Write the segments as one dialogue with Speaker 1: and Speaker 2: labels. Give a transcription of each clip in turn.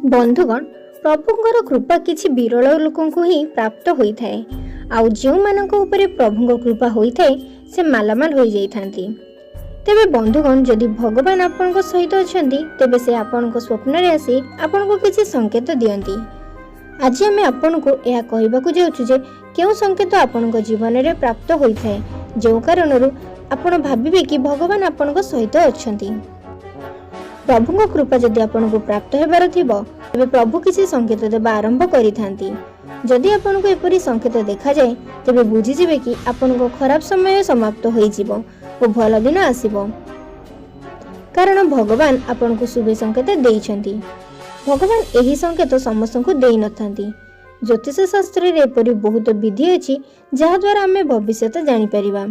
Speaker 1: बंधुगण प्रभुंर कृपा किछि विरल लोकंकु ही प्राप्त होइथाए। आउ जो मानक ऊपर प्रभुंर कृपा होइथाए से मालामाल हो जाइथांती। तेबे बंधुगण जदि भगवान आपनक सहित अछंती तेबे से आपनक स्वप्न रे आसी आपनक किछि संकेत दियंती। आज आमे आपनक एहा कहिबाकु जाउछु जे केउ संकेत आपनक जीवन रे प्राप्त होइथाए जो कारणरू आपण भाबिबे कि भगवान आपनक सहित अछंती। प्रभुंक कृपा जदि आपनको प्राप्त हेबार थिबो तेबे प्रभु किसी संकेत देबा आरंभ करिथांती। जदि आपनको एपरि संकेत देखा जाए तेबे बुझी जिवे कि आपनको खराब समय समाप्त होई जिवो ओ भल दिन आसीबो, कारण भगवान आपनको शुभ संकेत देइछंती। भगवान एही संकेत समस्तଙ୍କୁ देइ नथांती। ज्योतिष शास्त्र रे एपरि बहुत विधि अछि जहा द्वारा आमे भविष्यत जानि परिबा।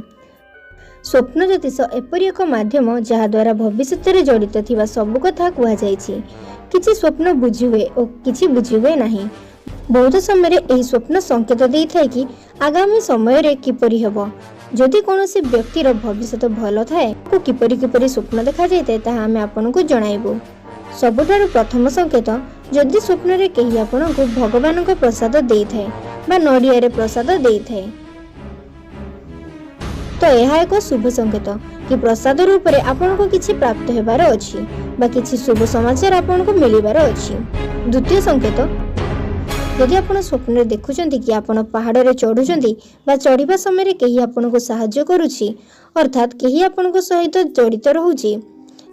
Speaker 1: स्वप्न ज्योतिष एपरि एक माध्यम जहा द्वारा भविष्य रे जड़ित थिबा सब कथा कुहा जायछि। किछि स्वप्न बुझी हुए और किछि बुझी हुए नाही। बहुत समय एही स्वप्न संकेत देइ थाए कि आगामी समय रे किपरि हेबो। जदि कोनोसी व्यक्तिर भविष्य भल थाए को किपरि स्वप्न देखा जायते ताहा आमे आपनको जणाइबो। सबुठारु प्रथम संकेत जदि स्वप्न रे केही आपनको भगवानक प्रसाद देइ थाए बा नडिया रे प्रसाद देइ थाए तो यह एक शुभ संकेत कि प्रसाद रूप में आपको किसी प्राप्त हेबार अछि बा किसी शुभ समाचार आपको मिलिबार अछि। द्वितीय संकेत यदि आपण स्वप्न देखुचंती कि आपण पहाड़ रे चढ़ुचंती बा चढ़िबा समय रे केही आपनको सहाय्य करूछि अर्थात केही आपनको सहित जड़ित रहउछि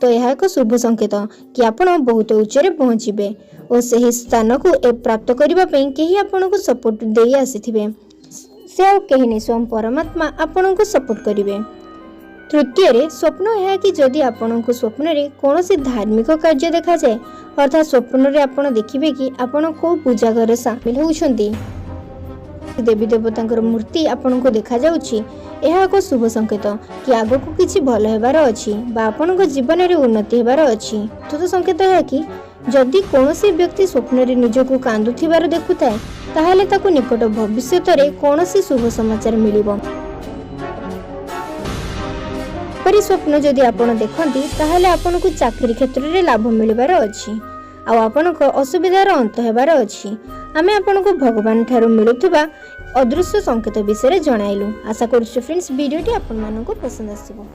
Speaker 1: तो यह एक शुभ संकेत कि आपण बहुत उच्चरे पहुँचीबे और सही स्थान को प्राप्त करबा पई केही आपनको सपोर्ट देई आसीथिबे। से कहीं नहीं स्वयं परमात्मा आपण को सपोर्ट करेंगे। तृतीय रे स्वप्न है कि जदि आपण को स्वप्न रे कौनसी धार्मिक कार्य देखा जाए अर्थात स्वप्न रे आपण देखिबे कि आपण को पूजा घर शामिल होउछंती देवी देवतांकर मूर्ति आपण को देखा जाउछि यह एक शुभ संकेत कि आगो को किछि भल हेबार अछि बा आपण को जीवन रे उन्नति हेबार अछि। चतुर्थ संकेत है कि जदि कौनसी व्यक्ति स्वप्न रे निजको कांदुथिबार देखुताए ताहले ताकु निकट भविष्यत रे कौनसी शुभ समाचार मिलिबो। परि स्वप्न जदि आपण देखंती ताहले आपण को चाकरी क्षेत्र रे लाभ मिलिबार अछि आ आपण को असुविधार अंत हेबार अछि। आमे आपण को भगवान ठारो मिलुथिबा अदृश्य संकेत विषय रे जणाइलु। आशा करूछु फ्रेंड्स वीडियोटी आपण मानको पसंद आसीबो।